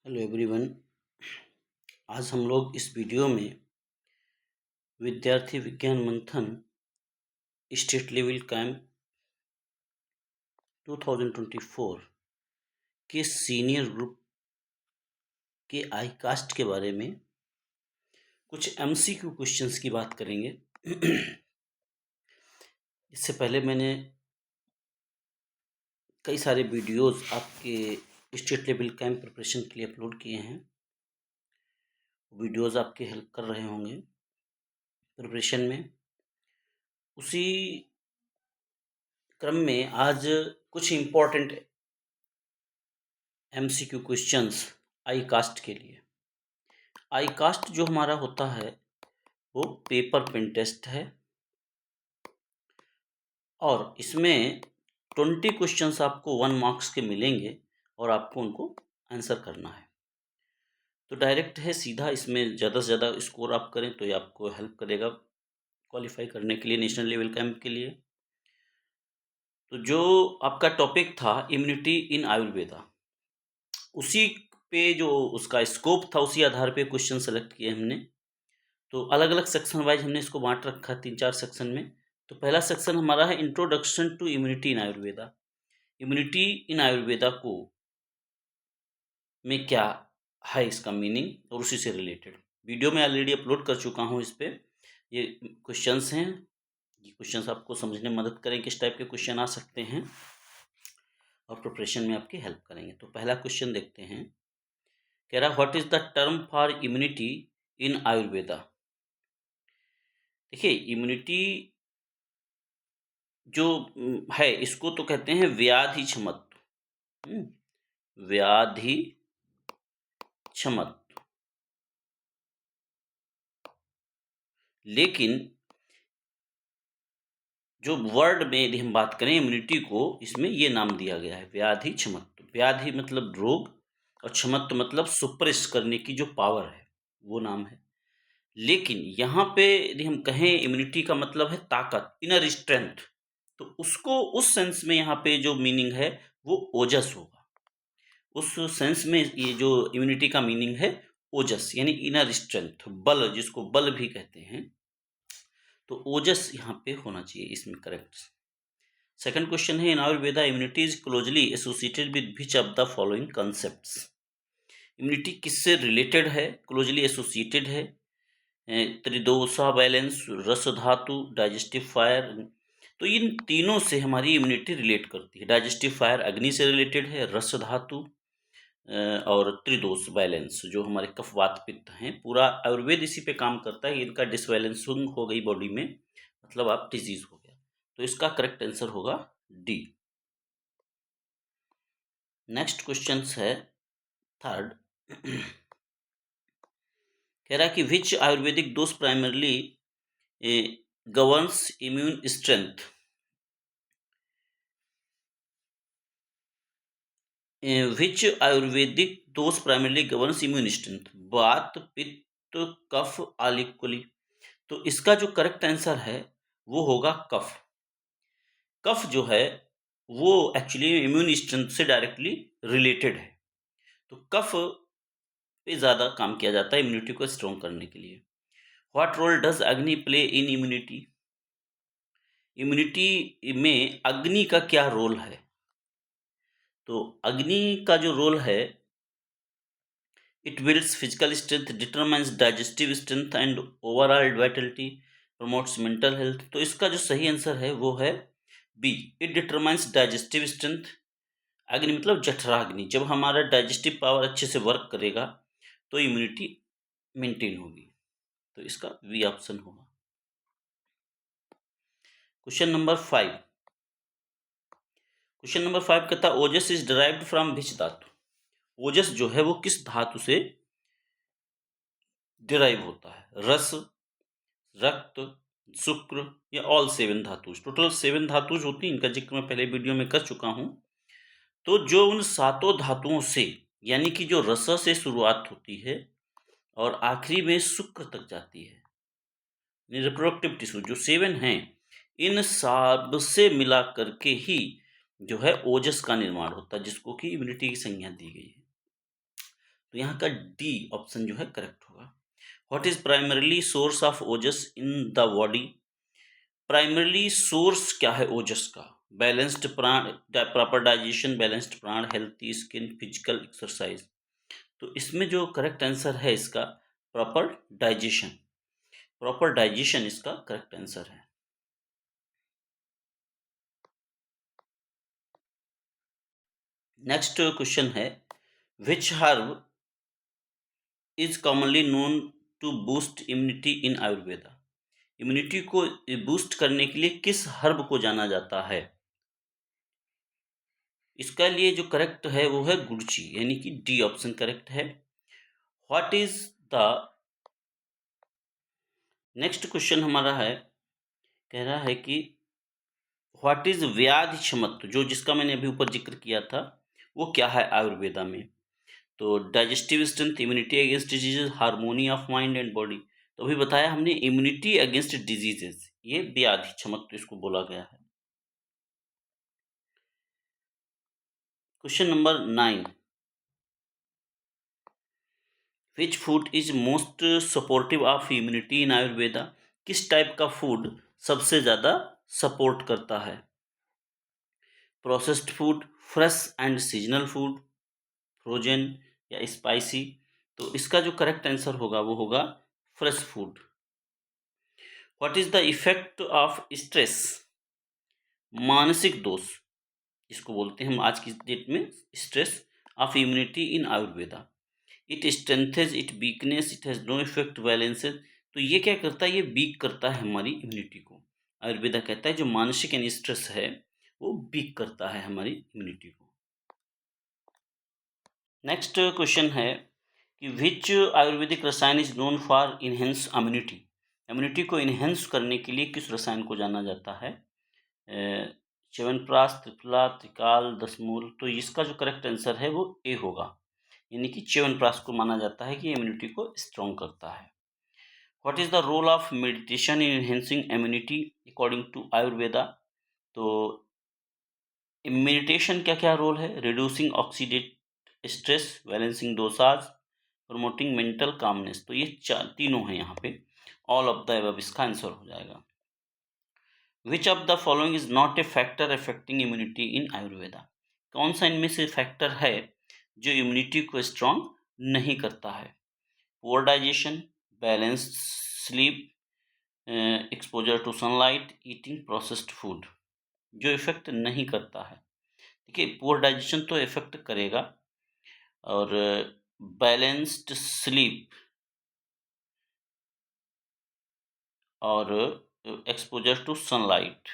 Hello everyone. आज हम लोग इस वीडियो में विद्यार्थी विज्ञान मंथन स्टेट लेवल कैंप 2024 के सीनियर ग्रुप के आई कास्ट के बारे में कुछ एमसीक्यू क्वेश्चंस की बात करेंगे। इससे पहले मैंने कई सारे वीडियोस आपके स्टेट लेवल कैंप प्रिपरेशन के लिए अपलोड किए हैं। वीडियोस आपके हेल्प कर रहे होंगे प्रिपरेशन में। उसी क्रम में आज कुछ इम्पोर्टेंट एमसीक्यू क्वेश्चंस आई कास्ट के लिए। आई कास्ट जो हमारा होता है वो पेपर पेन टेस्ट है और इसमें 20 क्वेश्चंस आपको 1 मार्क्स के मिलेंगे और आपको उनको आंसर करना है। तो डायरेक्ट है सीधा, इसमें ज़्यादा से ज़्यादा स्कोर आप करें तो ये आपको हेल्प करेगा क्वालिफाई करने के लिए नेशनल लेवल कैंप के लिए। तो जो आपका टॉपिक था इम्यूनिटी इन आयुर्वेदा, उसी पे जो उसका स्कोप था उसी आधार पे क्वेश्चन सेलेक्ट किए हमने। तो अलग अलग सेक्शन वाइज हमने इसको बांट रखा है 3-4 सेक्शन में। तो पहला सेक्शन हमारा है introduction to immunity in Ayurveda. Immunity in Ayurveda को में क्या है, इसका मीनिंग और उसी से रिलेटेड वीडियो में ऑलरेडी अपलोड कर चुका हूँ। इस पर ये क्वेश्चंस हैं। ये क्वेश्चंस आपको समझने में मदद करें किस टाइप के क्वेश्चन आ सकते हैं और प्रिपरेशन में आपकी हेल्प करेंगे। तो पहला क्वेश्चन देखते हैं। कह रहा what is the term for immunity in Ayurveda. देखिए इम्यूनिटी जो है इसको तो कहते हैं व्याधि क्षमत्व। व्याधि क्षमत्व, लेकिन जो वर्ड में यदि हम बात करें इम्यूनिटी को, इसमें ये नाम दिया गया है व्याधि क्षमत्व। व्याधि मतलब रोग और क्षमत्व मतलब सुप्रेस करने की जो पावर है वो नाम है। लेकिन यहाँ पे यदि हम कहें इम्यूनिटी का मतलब है ताकत, इनर स्ट्रेंथ, तो उसको उस सेंस में यहाँ पे जो मीनिंग है वो ओजस होगा। उस सेंस में ये जो इम्यूनिटी का मीनिंग है ओजस यानी इनर स्ट्रेंथ, बल, जिसको बल भी कहते हैं। तो ओजस यहाँ पे होना चाहिए इसमें करेक्ट। सेकंड क्वेश्चन है in Ayurveda immunity is closely associated with which of the following concepts. Immunity किससे रिलेटेड है, क्लोजली एसोसिएटेड है? त्रिदोषा बैलेंस, रस धातु, डाइजेस्टिव फायर। तो इन तीनों से हमारी इम्यूनिटी रिलेट करती है। डाइजेस्टिव फायर अग्नि से रिलेटेड है, रस धातु और त्रिदोष बैलेंस जो हमारे कफ वात पित्त हैं, पूरा आयुर्वेद इसी पे काम करता है। इनका डिसबैलेंसिंग हो गई बॉडी में मतलब आप डिजीज हो गया। तो इसका करेक्ट आंसर होगा डी। नेक्स्ट क्वेश्चन है थर्ड। कह रहा है कि which Ayurvedic dose primarily governs immune strength. Which Ayurvedic dose primarily governs immune strength. Vata pitta कफ आलिकुली। तो इसका जो करेक्ट आंसर है वो होगा कफ। कफ जो है वो एक्चुअली इम्यून स्ट्रेंथ से डायरेक्टली रिलेटेड है। तो कफ पे ज़्यादा काम किया जाता है इम्यूनिटी को स्ट्रॉन्ग करने के लिए। व्हाट रोल डज अग्नि प्ले इन इम्यूनिटी। इम्यूनिटी में अग्नि का क्या रोल है। तो अग्नि का जो रोल है, it builds physical strength, determines digestive strength and overall vitality, promotes mental health. तो इसका जो सही आंसर है वो है B, it determines digestive strength. अग्नि मतलब जठराग्नि, जब हमारा डाइजेस्टिव पावर अच्छे से वर्क करेगा तो इम्यूनिटी मेंटेन होगी। तो इसका बी ऑप्शन होगा। Question number 5। क्वेश्चन नंबर 5 कहता है ओजस इज डिराइव्ड फ्रॉम विच धातु। ओजस जो है वो किस धातु से डिराइव होता है। रस, रक्त, शुक्र या ऑल 7 धातुज। टोटल 7 धातुज होती हैं, इनका जिक्र मैं पहले वीडियो में कर चुका हूं। तो जो उन सातों धातुओं से यानी कि जो रस से शुरुआत होती है और आखिरी में शुक्र तक जाती है, रिप्रोडक्टिव टिश्यू जो 7 हैं, इन सब से मिला करके ही जो है ओजस का निर्माण होता है, जिसको कि इम्यूनिटी की संज्ञा दी गई है। तो यहाँ का डी ऑप्शन जो है करेक्ट होगा। What is primarily source of ojas in the body? Primarily source क्या है ओजस का? Balanced prana, proper digestion, balanced prana, healthy skin, physical exercise. तो इसमें जो करेक्ट आंसर है इसका प्रॉपर डाइजेशन। प्रॉपर डाइजेशन इसका करेक्ट आंसर है। नेक्स्ट क्वेश्चन है, which herb is commonly known to boost immunity in Ayurveda? Immunity को बूस्ट करने के लिए किस हर्ब को जाना जाता है? इसका लिए जो करेक्ट है वो है गुड़ची, यानी कि डी ऑप्शन करेक्ट है। What is the next question हमारा है, कह रहा है कि व्हाट इज व्याधि क्षमत्व, जो जिसका मैंने अभी ऊपर जिक्र किया था वो क्या है आयुर्वेदा में? तो digestive strength, immunity against diseases, harmony of mind and body. तो अभी बताया हमने इम्यूनिटी अगेंस्ट डिजीजेज, ये व्याधि क्षमत्व इसको बोला गया है। Question number 9, which food is most supportive of immunity in Ayurveda? किस टाइप का फूड सबसे ज्यादा सपोर्ट करता है? Processed food, fresh and seasonal food, frozen या स्पाइसी? तो इसका जो करेक्ट आंसर होगा वो होगा fresh food. What is the effect of stress, मानसिक दोष इसको बोलते हैं हम आज की डेट में, stress of immunity in Ayurveda? It strengthens, it weakness, it has no effect, balances. तो ये क्या करता है, ये वीक करता है हमारी इम्यूनिटी को। आयुर्वेदा कहता है जो मानसिक यानी स्ट्रेस है वो वीक करता है हमारी इम्यूनिटी को। नेक्स्ट क्वेश्चन है कि विच आयुर्वेदिक रसायन is known for enhance immunity? Immunity को इनहेंस करने के लिए किस रसायन को जाना जाता है? च्यवनप्राश, त्रिफला, त्रिकाल, दशमूल। तो इसका जो करेक्ट आंसर है वो ए होगा, यानी कि च्यवनप्राश को माना जाता है कि इम्यूनिटी को स्ट्रॉन्ग करता है। What is the role of meditation in enhancing immunity according to Ayurveda? तो मेडिटेशन क्या क्या रोल है? Reducing oxidative stress, balancing doshas, promoting mental calmness. तो ये तीनों हैं यहाँ पे, ऑल ऑफ द अबव इसका आंसर हो जाएगा। Which of the following is not a factor affecting immunity in Ayurveda? कौन सा इनमें से फैक्टर है जो इम्यूनिटी को स्ट्रॉन्ग नहीं करता है? Poor digestion, balanced sleep, exposure to sunlight, eating processed food. जो इफेक्ट नहीं करता है, देखिए पुअर डाइजेशन तो इफेक्ट करेगा, और बैलेंस्ड स्लीप और एक्सपोजर टू सनलाइट,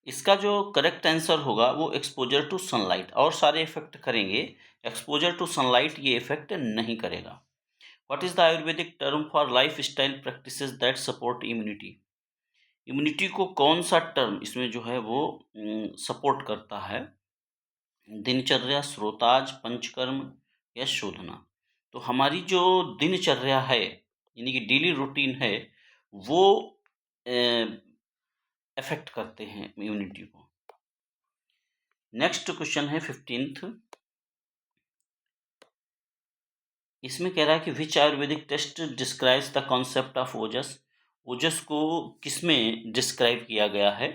इसका जो करेक्ट आंसर होगा वो एक्सपोजर टू सनलाइट, और सारे इफेक्ट करेंगे, एक्सपोजर टू सनलाइट ये इफेक्ट नहीं करेगा। What is the Ayurvedic term for life style practices that support immunity? Immunity को कौन सा टर्म इसमें जो है वो सपोर्ट करता है? दिनचर्या, श्रोताज, पंचकर्म या शोधना? तो हमारी जो दिनचर्या है यानी कि डेली रूटीन है वो अफेक्ट करते हैं इम्यूनिटी को। नेक्स्ट क्वेश्चन है 15th, इसमें कह रहा है कि which Ayurvedic test describes the concept of ojas? Ojas को किसमें डिस्क्राइब किया गया है?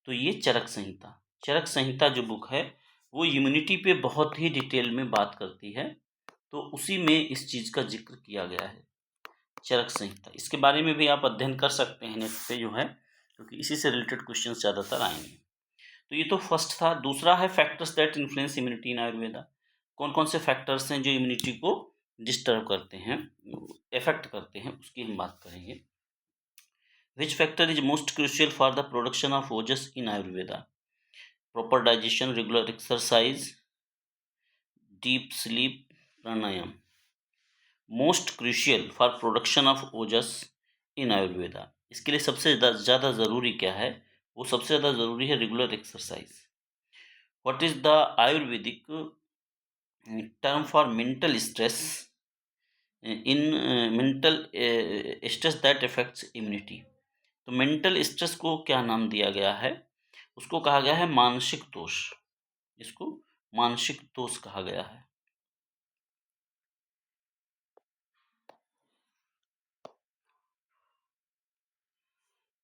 तो ये चरक संहिता। चरक संहिता जो बुक है वो इम्यूनिटी पे बहुत ही डिटेल में बात करती है, तो उसी में इस चीज़ का जिक्र किया गया है, चरक संहिता। इसके बारे में भी आप अध्ययन कर सकते हैं नेट पे जो है, क्योंकि इसी से रिलेटेड क्वेश्चन ज़्यादातर आएंगे। तो ये तो फर्स्ट था। दूसरा है factors that influence immunity in Ayurveda. कौन कौन से फैक्टर्स हैं जो इम्यूनिटी को डिस्टर्ब करते हैं, इफेक्ट करते हैं, उसकी हम बात करेंगे। Which factor is most crucial for the production of ojas in Ayurveda? Proper digestion, regular exercise, deep sleep, pranayama. Most crucial for production of ojas in Ayurveda, इसके लिए सबसे ज़्यादा ज़रूरी क्या है? वो सबसे ज़्यादा ज़रूरी है regular exercise. What is the Ayurvedic term for mental stress in mental stress that effects immunity? तो मेंटल स्ट्रेस को क्या नाम दिया गया है? उसको कहा गया है मानसिक दोष, इसको मानसिक दोष कहा गया है।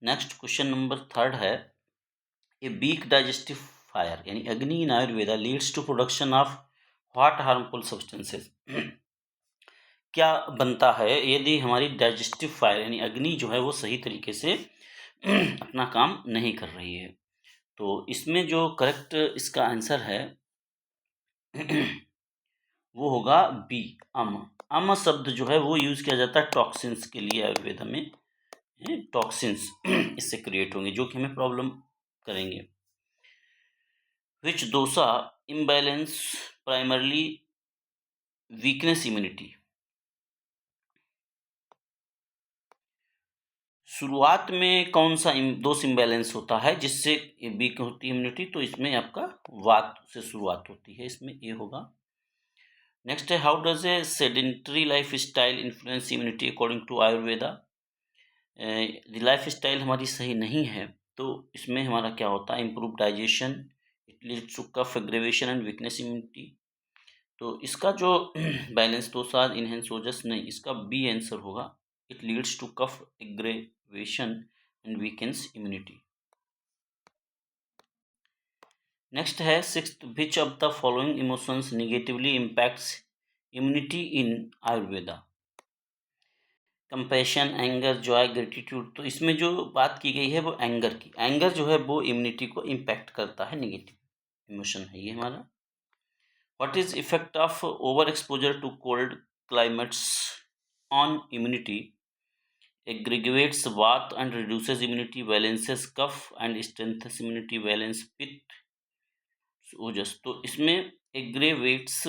नेक्स्ट क्वेश्चन नंबर 3 है, ए वीक डाइजेस्टिव फायर यानी agni in Ayurveda leads to production of what harmful substances. क्या बनता है यदि हमारी डाइजेस्टिव फायर यानी अग्नि जो है वो सही तरीके से अपना काम नहीं कर रही है। तो इसमें जो करेक्ट इसका आंसर है वो होगा बी, अम। अम शब्द जो है वो यूज किया जाता है टॉक्सिन्स के लिए आयुर्वेद में। टॉक्सिन्स इससे क्रिएट होंगे जो कि हमें प्रॉब्लम करेंगे। Which dosha imbalance primarily weakness immunity. शुरुआत में कौन सा दोष इम्बैलेंस होता है जिससे वीक होती है इम्यूनिटी? तो इसमें आपका वात से शुरुआत होती है, इसमें ये होगा। नेक्स्ट है, how does a sedentary lifestyle influence immunity according to Ayurveda. Lifestyle हमारी सही नहीं है तो इसमें हमारा क्या होता है, improve digestion, it leads to kapha aggravation and weakness immunity. तो इसका जो बैलेंस तो साथ इनहेंस ओजस नहीं, इसका बी आंसर होगा, it leads to kapha aggravation and weakens immunity. Next है 6th, which of the following emotions negatively impacts immunity in Ayurveda. Compassion, anger, joy, gratitude. तो इसमें जो बात की गई है वो एंगर की। एंगर जो है वो इम्यूनिटी को इम्पैक्ट करता है, नेगेटिव इमोशन है ये हमारा। What is effect of over exposure to cold climates on immunity. Aggregates vata and reduces immunity, balances kapha and strengthens immunity, balance pitta ojas. तो इसमें एग्रीवेट्स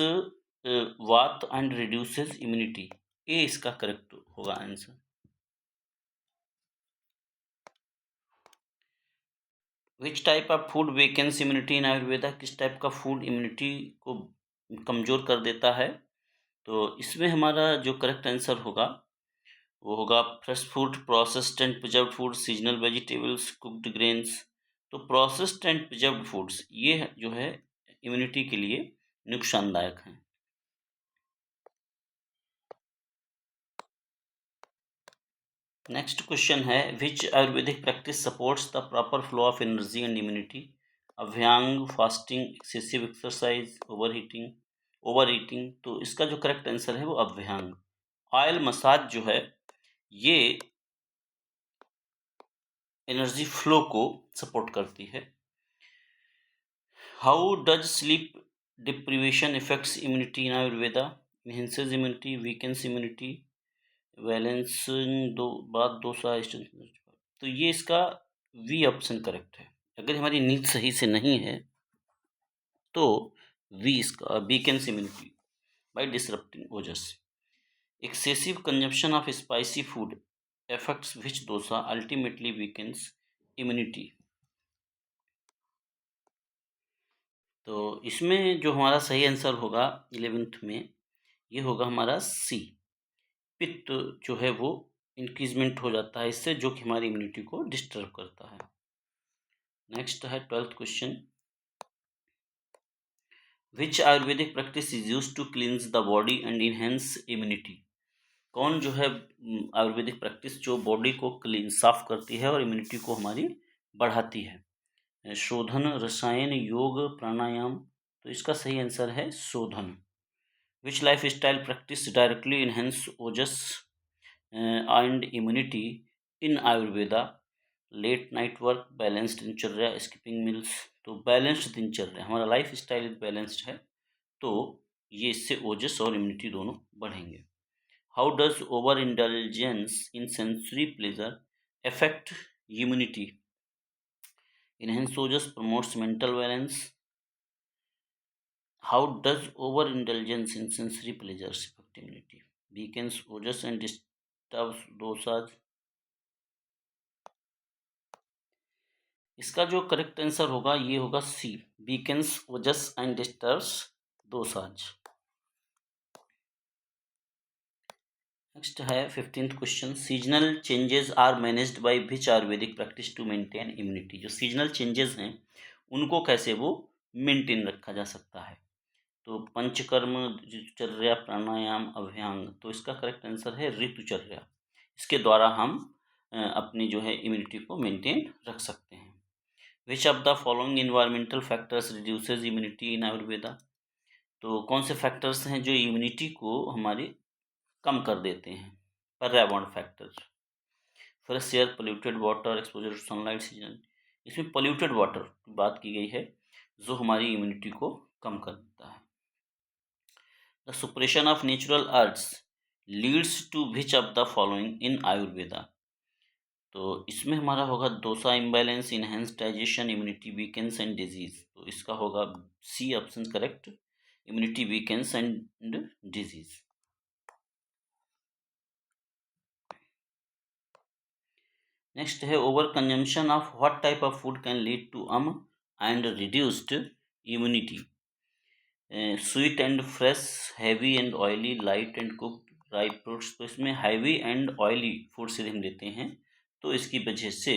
वात एंड रिड्यूसेस इम्यूनिटी, ये इसका करेक्ट होगा answer. Which type of food weakens immunity in Ayurveda. किस type का food immunity को कमज़ोर कर देता है? तो इसमें हमारा जो करेक्ट आंसर होगा वो होगा fresh food, processed and preserved food, seasonal vegetables, cooked grains. तो प्रोसेस्ड एंड प्रिजर्व्ड फूड्स ये जो है इम्यूनिटी के लिए नुकसानदायक हैं। नेक्स्ट क्वेश्चन है, which Ayurvedic practice supports the proper flow of energy and immunity. Abhyanga, fasting, excessive exercise, over eating. तो इसका जो करेक्ट आंसर है वो अभ्यांग। ऑयल मसाज जो है ये एनर्जी फ्लो को सपोर्ट करती है। How does sleep deprivation effects immunity in Ayurveda. Enhances immunity, weakens immunity, balance दो सा। तो ये इसका वी ऑप्शन करेक्ट है। अगर हमारी नींद सही से नहीं है तो वी इसका weakens immunity bye disrupting Ojas. Excessive consumption of spicy food affects which dosa ultimately weakens immunity। तो इसमें जो हमारा सही आंसर होगा 11th में ये होगा हमारा सी, पित्त जो है वो इंक्रीजमेंट हो जाता है इससे, जो कि हमारी इम्यूनिटी को डिस्टर्ब करता है। नेक्स्ट है 12th question, which Ayurvedic practice is use to cleanse the body and enhance immunity. कौन जो है आयुर्वेदिक प्रैक्टिस जो बॉडी को क्लीन साफ करती है और इम्यूनिटी को हमारी बढ़ाती है। शोधन, रसायन, योग, प्राणायाम। तो इसका सही आंसर है shodhana. Which life style practice directly enhance ojas and immunity in Ayurveda. Late night work, balanced dinacharya, skipping meals. तो बैलेंस्ड दिनचर्या, हमारा लाइफ स्टाइल बैलेंस्ड है तो ये इससे ओजस और इम्यूनिटी दोनों बढ़ेंगे। How does over indulgence in sensory pleasure affect immunity। Enhance ojas promotes mental balance. How does overindulgence in sensory pleasures affect immunity? Weakens ojas and disturbs dosas। इसका जो correct answer होगा ये होगा C, weakens ojas and disturbs doshas. Next है 15th question, seasonal changes are managed by which Ayurvedic practice to maintain immunity. जो seasonal changes हैं उनको कैसे वो मेंटेन रखा जा सकता है। तो पंचकर्म, ऋतुचर्या, प्राणायाम, अभ्यांग, तो इसका करेक्ट आंसर है ऋतुचर्या। इसके द्वारा हम अपनी जो है इम्यूनिटी को मेंटेन रख सकते हैं। Which of the following environmental factors reduces immunity in Ayurveda? तो कौन से फैक्टर्स हैं जो इम्यूनिटी को हमारी कम कर देते हैं? पर्यावरण factors, fresh air, polluted water, exposure to sunlight, season. इसमें पोल्यूटेड वाटर की बात की गई है जो हमारी इम्यूनिटी को कम कर देता है। The suppression of natural urges leads to which of the following in Ayurveda? तो इसमें हमारा होगा dosha imbalance, enhance digestion, immunity weakens and disease. तो इसका होगा C option correct, immunity weakens and disease. Next है over consumption of what type of food can lead to and reduced immunity? Sweet and fresh, heavy and oily, light and cooked, dry fruits. तो इसमें heavy and oily food से हम लेते हैं, तो इसकी वजह से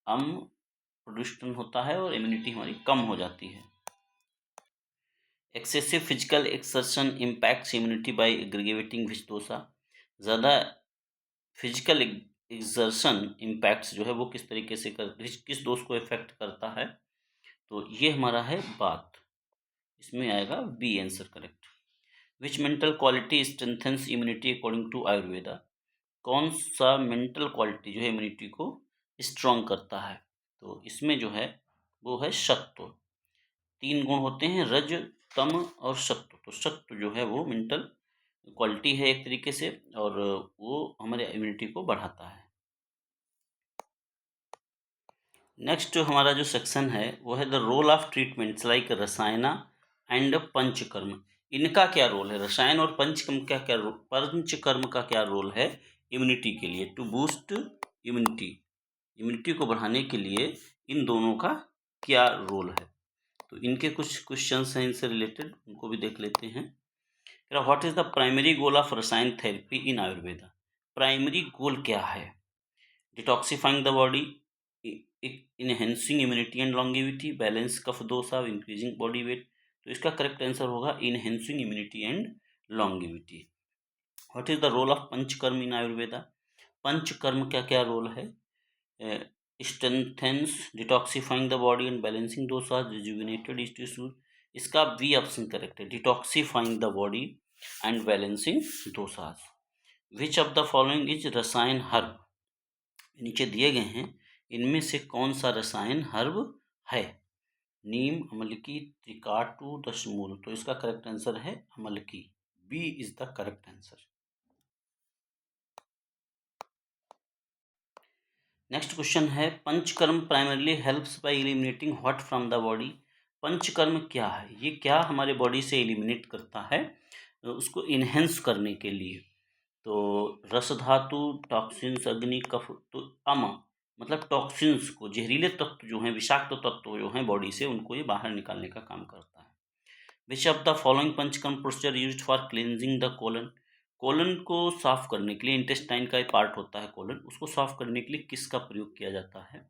प्रोड्यूसन होता है और इम्यूनिटी हमारी कम हो जाती है। Excessive physical exertion impacts immunity by aggregating which dosha? ज़्यादा फिजिकल एक्सर्शन इम्पैक्ट्स जो है वो किस तरीके से किस दोष को इफेक्ट करता है? तो ये हमारा है बात, इसमें आएगा B answer correct. Which mental quality strengthens immunity according to Ayurveda? कौन सा मेंटल क्वालिटी जो है इम्यूनिटी को स्ट्रॉन्ग करता है? तो इसमें जो है वो है सत्व। 3 गुण होते हैं, रज, तम और सत्व। तो सत्व जो है वो मेंटल क्वालिटी है एक तरीके से, और वो हमारे इम्यूनिटी को बढ़ाता है। नेक्स्ट हमारा जो सेक्शन है वो है the role of treatments like rasayana and panchakarma. इनका क्या रोल है? रसायन और पंचकर्म का क्या रोल है इम्यूनिटी के लिए? टू बूस्ट इम्यूनिटी, इम्यूनिटी को बढ़ाने के लिए इन दोनों का क्या रोल है? तो इनके कुछ क्वेश्चंस हैं इनसे रिलेटेड, उनको भी देख लेते हैं। What is the primary goal of rasayan therapy in Ayurveda? Primary goal क्या है? Detoxifying the body, enhancing immunity and longevity, balance kapha dosha, increasing body weight. तो इसका करेक्ट आंसर होगा enhancing immunity and longevity. What is the role of panchakarma in Ayurveda? Panchakarma का क्या role है? Strengthens, detoxifying the body and balancing dosha, rejuvenated tissues. इसका B option correct है, detoxifying the body and balancing doshas. Which of the following is रसायन herb? नीचे दिए गए हैं इनमें से कौन सा रसायन हर्ब है? नीम, अमलकी, त्रिकाटु, दशमूल। तो इसका करेक्ट आंसर है amalaki, B is the correct answer. Next question है panchakarma primarily helps by eliminating what from the body? Panchakarma क्या है? ये क्या हमारे बॉडी से एलिमिनेट करता है उसको इनहेंस करने के लिए? तो रस धातु, टॉक्सिन्स, अग्नि, कफ। तो मतलब टॉक्सिन्स को, जहरीले तत्व जो हैं, विषाक्त तत्व जो हैं बॉडी से, उनको ये बाहर निकालने का काम करता है। विच of the following panchakarma procedure used for cleansing the colon? Colon को साफ करने के लिए, इंटेस्टाइन का एक पार्ट होता है कोलन, उसको साफ करने के लिए किसका प्रयोग किया जाता है?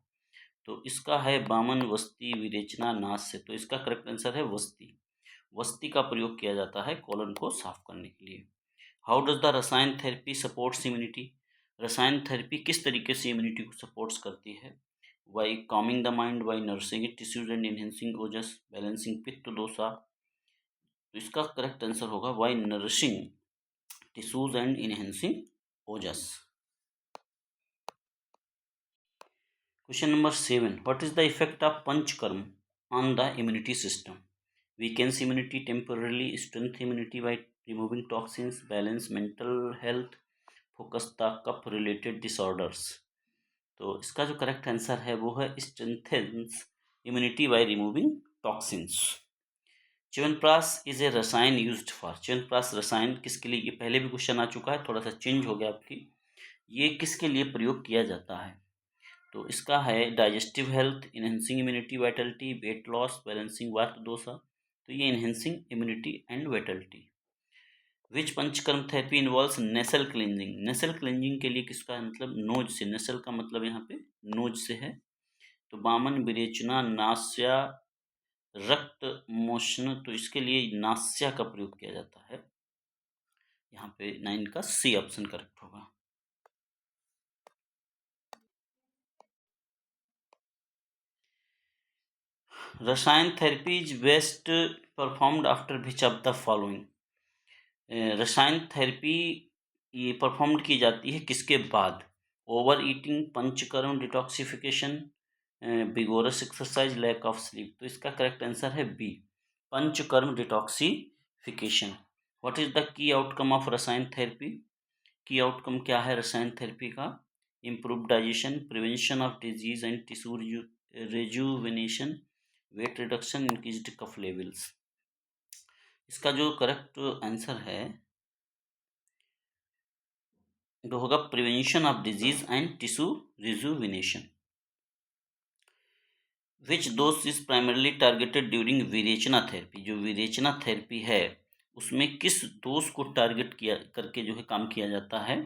तो इसका है बामन, वस्ती, विरेचना, नास्य। तो इसका करेक्ट आंसर है वस्ती, वस्ती का प्रयोग किया जाता है कोलन को साफ करने के लिए। हाउ डज द रसायन थेरेपी सपोर्ट्स इम्यूनिटी? रसायन थेरेपी किस तरीके से इम्यूनिटी को सपोर्ट्स करती है? By combing the mind, by nursing it tissues and enhancing Ojas, balancing पित्त दोषा। तो इसका करेक्ट आंसर होगा by nourishing tissues and enhancing Ojas. Question number 7, what is the effect of panchakarma on the immunity system? Weakens immunity temporarily, strength immunity by removing toxins, balance mental health, focus the kapha related disorders. तो इसका जो correct answer है वो है strengthens immunity by removing toxins. Chyavanprash is a rasayan used for? Chyawanprash रसायन किसके लिए? ये पहले भी क्वेश्चन आ चुका है, थोड़ा सा चेंज हो गया आपकी। ये किसके लिए प्रयोग किया जाता है? तो इसका है digestive health, enhancing immunity, Vitality, weight loss, balancing वात दोषा। तो ये enhancing immunity and Vitality. Which panchakarma therapy involves nasal cleansing? Nasal cleansing के लिए किसका मतलब नोज से, नेसल का मतलब यहाँ पे नोज से है। तो बामन, विरेचना, नास्या, रक्त मोशन, तो इसके लिए नास्या का प्रयोग किया जाता है। यहाँ पे 9 का सी ऑप्शन करेक्ट होगा। Rasayan therapy is best performed after which of the following. Rasayan therapy ये परफॉर्म की जाती है किसके बाद? Over eating, panchakarma, detoxification, vigorous exercise, lack of sleep. तो इसका करेक्ट आंसर है B, panchakarma detoxification. What is the key outcome of rasayan therapy? Key outcome क्या है रसायन थेरेपी का? Improve digestion, prevention of disease and tissue rejuvenation, weight reduction, increased kapha levels. इसका जो correct answer है जो होगा prevention of disease and tissue rejuvenation. Which dosha is primarily targeted during virechana therapy? जो virechana therapy है उसमें किस दोष को टारगेट किया करके जो है काम किया जाता है?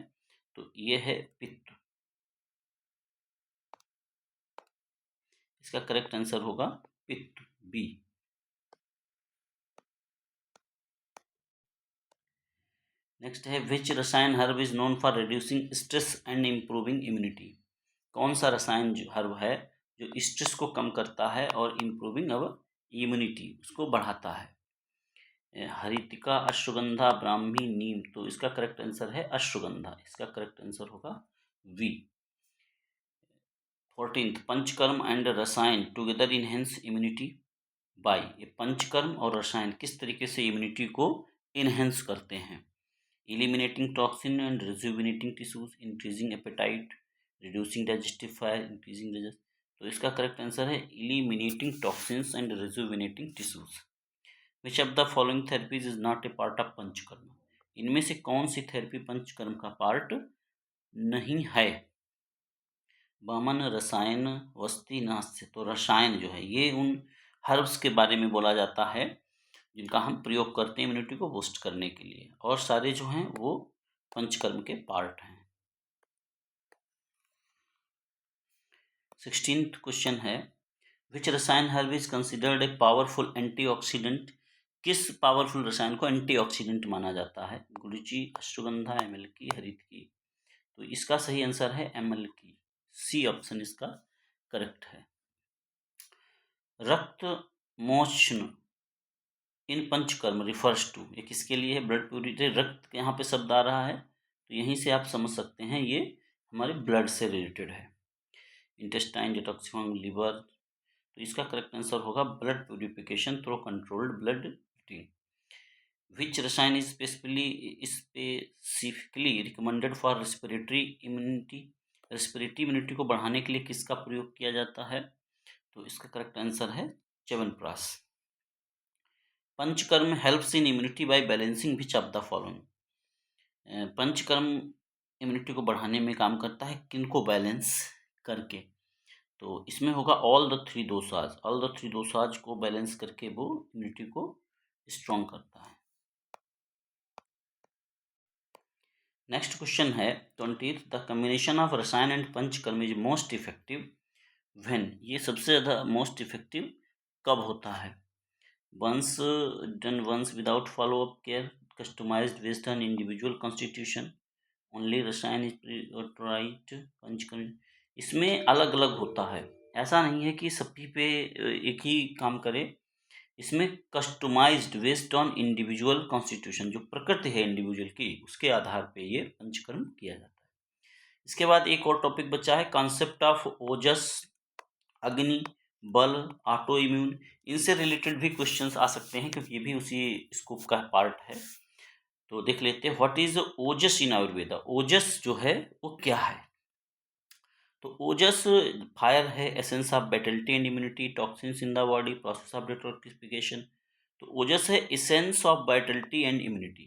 तो ये है पित्त। इसका करेक्ट आंसर होगा पित्त, बी। नेक्स्ट है विच रसायन herb is known for reducing stress and improving immunity? कौन सा रसायन जो हर्ब है जो स्ट्रेस को कम करता है और इम्प्रूविंग अब इम्यूनिटी उसको बढ़ाता है? हरितिका, अश्वगंधा, ब्राह्मी, नीम। तो इसका करेक्ट आंसर है अश्वगंधा। इसका करेक्ट आंसर होगा वी। 14th, पंचकर्म एंड रसायन टुगेदर इनहेंस इम्यूनिटी बाय। ये पंचकर्म और रसायन किस तरीके से इम्यूनिटी को इनहेंस करते हैं? Eliminating toxin and rejuvenating tissues, increasing appetite, reducing digestive fire, increasing digest. तो इसका करेक्ट आंसर है eliminating toxins and rejuvenating tissues. Which of the following therapies is not a part of panchakarma? इनमें से कौन सी therapy panchakarma का part नहीं है? वामन, रसायन, वस्ती, नास्य। तो रसायन जो है ये उन हर्ब्स के बारे में बोला जाता है जिनका हम प्रयोग करते हैं इम्यूनिटी को बूस्ट करने के लिए, और सारे जो हैं वो पंचकर्म के पार्ट हैं। 16th क्वेश्चन है विच रसायन herb is considered a powerful antioxidant? किस पावरफुल रसायन को एंटीऑक्सीडेंट माना जाता है? गुरुचि, अश्वगंधा, एमएल की, हरित की। तो इसका सही आंसर है एमएल की, सी ऑप्शन इसका करेक्ट है। रक्त मोचन इन पंचकर्म रिफर्स टू, ये किसके लिए है? Blood purity. रक्त यहाँ पे शब्द आ रहा है तो यहीं से आप समझ सकते हैं ये हमारे ब्लड से रिलेटेड है। Intestine, detoxifying liver. तो इसका करेक्ट आंसर होगा blood purification through controlled blood heating. Which rasayan is specifically recommended for respiratory immunity? Respiratory immunity को बढ़ाने के लिए किसका प्रयोग किया जाता है? तो इसका करेक्ट आंसर है chyawanprash. Panchakarma helps in immunity bye balancing which of the following? Panchakarma immunity को बढ़ाने में काम करता है किनको बैलेंस करके? तो इसमें होगा all the three doshas. All the three doshas को बैलेंस करके वो इम्यूनिटी को स्ट्रॉन्ग करता है। नेक्स्ट क्वेश्चन है 20th, the combination of rasayana and panchakarma is most effective when? ये सबसे ज़्यादा मोस्ट इफेक्टिव कब होता है? Once done once without follow up care, customized based on individual constitution, only rasayana is prioritized, panchakarma. इसमें अलग अलग होता है, ऐसा नहीं है कि सभी पे एक ही काम करे। इसमें customized based on individual constitution, जो प्रकृति है इंडिविजुअल की उसके आधार पे ये पंचकर्म किया जाता है। इसके बाद एक और टॉपिक बचा है कॉन्सेप्ट ऑफ ओजस, अग्नि, बल, ऑटो इम्यून। इनसे रिलेटेड भी क्वेश्चंस आ सकते हैं क्योंकि ये भी उसी स्कोप का पार्ट है। तो देख लेते हैं what is ojas in Ayurveda. Ojas जो है वो क्या है? तो ओजस फायर है, essence of vitality and immunity, toxins in the body, process of detoxification. तो ओजस है essence of vitality and immunity,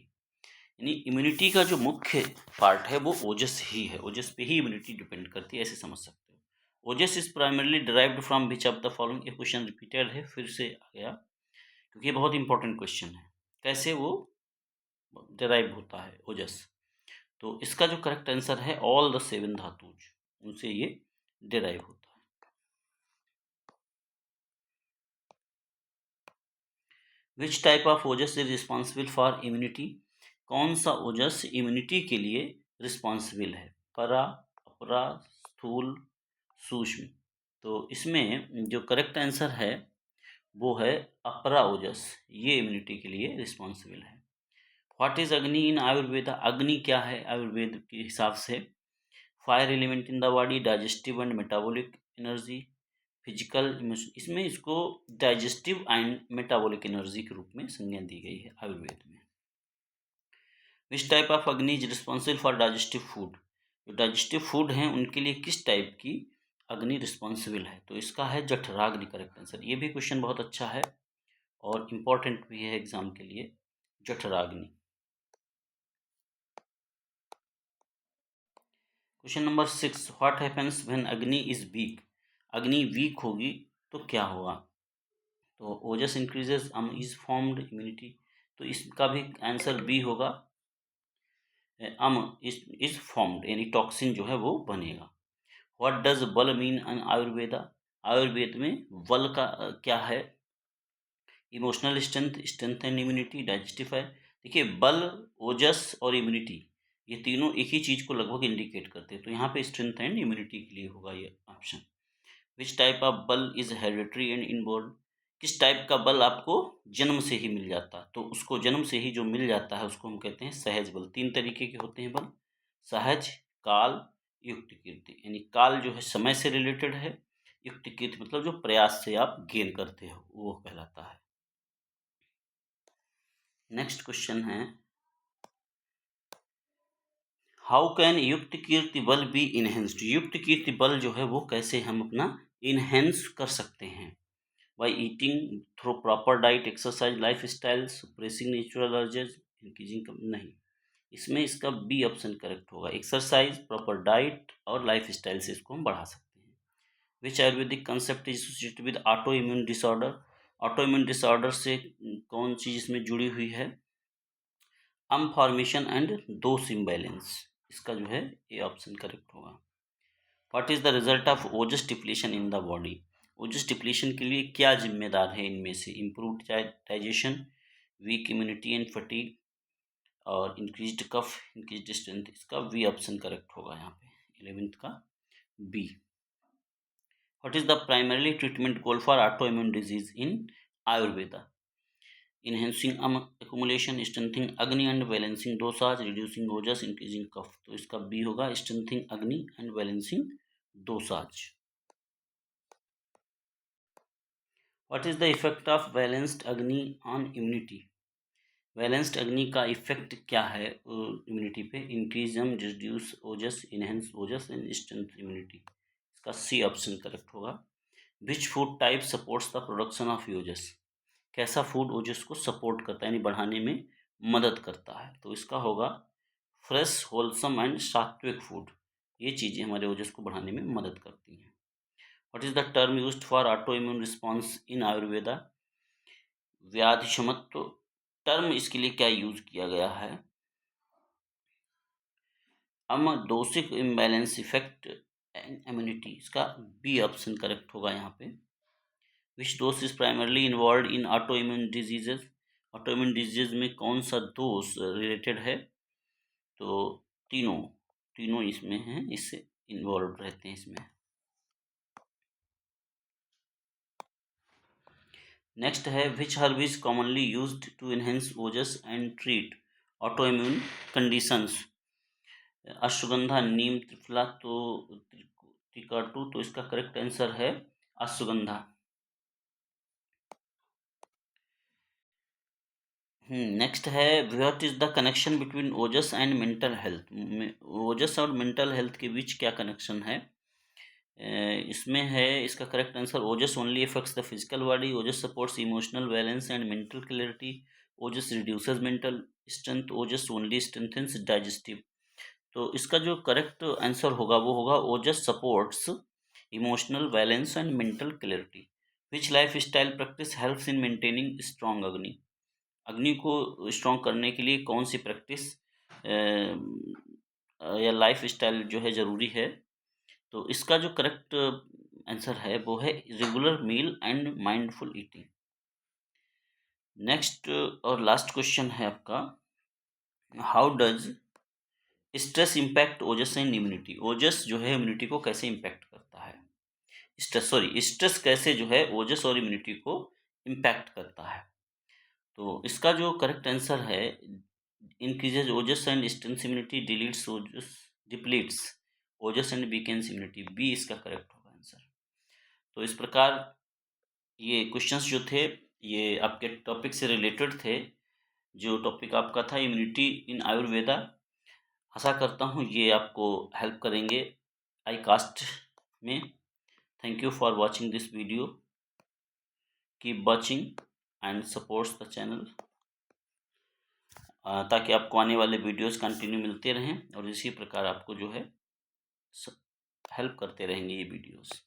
यानी इम्यूनिटी का जो मुख्य पार्ट है वो ओजस ही है। ओजस पे ही इम्यूनिटी डिपेंड करती है, ऐसे समझ सकते हो। Ojas is primarily derived from which of the following? ये क्वेश्चन रिपीटेड है, फिर से आ गया क्योंकि ये बहुत इंपॉर्टेंट क्वेश्चन है। कैसे वो डिराइव होता है ओजस? तो इसका जो करेक्ट आंसर है ऑल द सेवन धातुज, उनसे ये डिराइव होता है। विच type of Ojas is responsible for immunity? कौन सा ओजस इम्यूनिटी के लिए रिस्पॉन्सिबल है? परा, अपरा, स्थूल, सूक्ष्म। तो इसमें जो करेक्ट आंसर है वो है अपरा ओजस, ये इम्यूनिटी के लिए रिस्पॉन्सिबल है। व्हाट इज अग्नि इन आयुर्वेदा? अग्नि क्या है आयुर्वेद के हिसाब से? Fire element in the body, digestive and metabolic energy, physical emotion. इसमें इसको डाइजेस्टिव एंड मेटाबॉलिक एनर्जी के रूप में संज्ञा दी गई है आयुर्वेद में। विच टाइप ऑफ अग्नि is responsible for digestive food? जो डाइजेस्टिव फूड हैं उनके लिए किस टाइप की अग्नि रिस्पॉन्सिबल है? तो इसका है जठराग्नि करेक्ट आंसर। ये भी क्वेश्चन बहुत अच्छा है और इम्पोर्टेंट भी है एग्जाम के लिए, jatharagni. Question number 6, what happens when agni is weak? Agni weak होगी तो क्या होगा? तो ojas increases, is formed, immunity. तो इसका भी आंसर बी होगा, अम इज फॉर्म्ड, यानी टॉक्सिन जो है वो बनेगा। What does bala mean in Ayurveda? Ayurveda में बल का क्या है? Emotional strength, strength and immunity, digestive. देखिए बल, ओजस और इम्यूनिटी ये तीनों एक ही चीज को लगभग इंडिकेट करते हैं, तो यहाँ पे स्ट्रेंथ एंड इम्यूनिटी के लिए होगा ये ऑप्शन। विच टाइप ऑफ बल इज हेरिडिटरी एंड इनबोर्न? किस टाइप का बल आपको जन्म से ही मिल जाता है? तो उसको जन्म से ही जो मिल जाता है उसको हम कहते हैं सहज बल। तीन तरीके के होते हैं बल, सहज, काल, युक्त कीर्ति। यानी काल जो है समय से रिलेटेड है, युक्त कीर्ति मतलब जो प्रयास से आप गेन करते हो वो कहलाता है। नेक्स्ट क्वेश्चन है, हाउ कैन युक्त कीर्ति बल बी इनहेंस्ड? युक्त कीर्ति बल जो है वो कैसे हम अपना इनहेंस कर सकते हैं? By eating, through proper diet, exercise, life style, suppressing natural urges, increasing. नहीं, इसमें इसका बी ऑप्शन करेक्ट होगा, एक्सरसाइज, प्रॉपर डाइट और लाइफ स्टाइल से इसको हम बढ़ा सकते हैं। Which Ayurvedic concept is associated with auto immune disorder? Auto immune disorder से कौन चीज इसमें जुड़ी हुई है? Formation and dosha imbalance. इसका जो है ये ऑप्शन करेक्ट होगा। What is the result of Ojas depletion in the body? Ojas depletion के लिए क्या जिम्मेदार है इनमें से? Improved digestion, weak immunity and fatigue और इंक्रीज्ड कफ, इंक्रीज्ड स्ट्रेंथ। इसका वी ऑप्शन करेक्ट होगा यहाँ पे, 11th का B. What is the primary treatment goal for auto immune disease in Ayurveda? Enhancing accumulation, strengthening agni and balancing doshas, reducing ojas, increasing kapha. तो इसका B होगा, strengthening agni and balancing doshas. What is the effect of balanced agni on immunity? Balanced agni का effect क्या है immunity पे? Increase, reduce ojas, enhance ojas and strength immunity. इसका C option correct होगा। Which food type supports the production of ojas? कैसा food ओजस को support करता है यानी बढ़ाने में मदद करता है? तो इसका होगा फ्रेश, होलसम एंड सात्विक फूड। ये चीज़ें हमारे ओजस को बढ़ाने में मदद करती हैं। What is the term used for auto immune response in Ayurveda? व्याधि क्षमत्व। टर्म इसके लिए क्या यूज किया गया है? दोषिक इम्बैलेंस इफेक्ट एंड इम्यूनिटी। इसका बी ऑप्शन करेक्ट होगा यहाँ पे। विच दोष is primarily involve in auto immune diseases? Auto immune disease में कौन सा दोष रिलेटेड है? तो तीनों तीनों इसमें हैं, इससे इन्वॉल्व रहते हैं इसमें। नेक्स्ट है, which herb is commonly used to enhance ojas and treat auto immune conditions? Ashwagandha, neem, triphala, तो त्रिकाटु। तो इसका करेक्ट आंसर है अश्वगंधा। नेक्स्ट है, what is the connection between ojas and mental health? Ojas और मेंटल हेल्थ के बीच क्या कनेक्शन है? इसमें है इसका correct answer, ojas only affects the physical body, ojas supports emotional balance and mental clarity, ojas reduces mental strength, ojas only strengthens digestive. तो इसका जो करेक्ट आंसर होगा वो होगा, ojas supports emotional balance and mental clarity. Which life style practice helps in maintaining strong agni? Agni को strong करने के लिए कौन सी प्रैक्टिस या लाइफ स्टाइल जो है ज़रूरी है? तो इसका जो करेक्ट आंसर है वो है regular meal and mindful eating. Next और लास्ट क्वेश्चन है आपका, how does stress impact ojas and immunity. Ojas जो है इम्यूनिटी को कैसे इम्पैक्ट करता है, स्ट्रेस कैसे जो है ओजस और इम्यूनिटी को इम्पैक्ट करता है। तो इसका जो करेक्ट आंसर है, increases ojas and strengths immunity, deletes ojas, depletes ojas and weakens immunity. B इसका करेक्ट होगा आंसर। तो इस प्रकार ये क्वेश्चंस जो थे ये आपके टॉपिक से रिलेटेड थे। जो टॉपिक आपका था इम्यूनिटी इन आयुर्वेदा, आशा करता हूँ ये आपको हेल्प करेंगे आई कास्ट में। Thank you for watching this video, keep watching and supports the channel, ताकि आपको आने वाले वीडियोस कंटिन्यू मिलते रहें और इसी प्रकार आपको जो है हेल्प करते रहेंगे ये वीडियोस।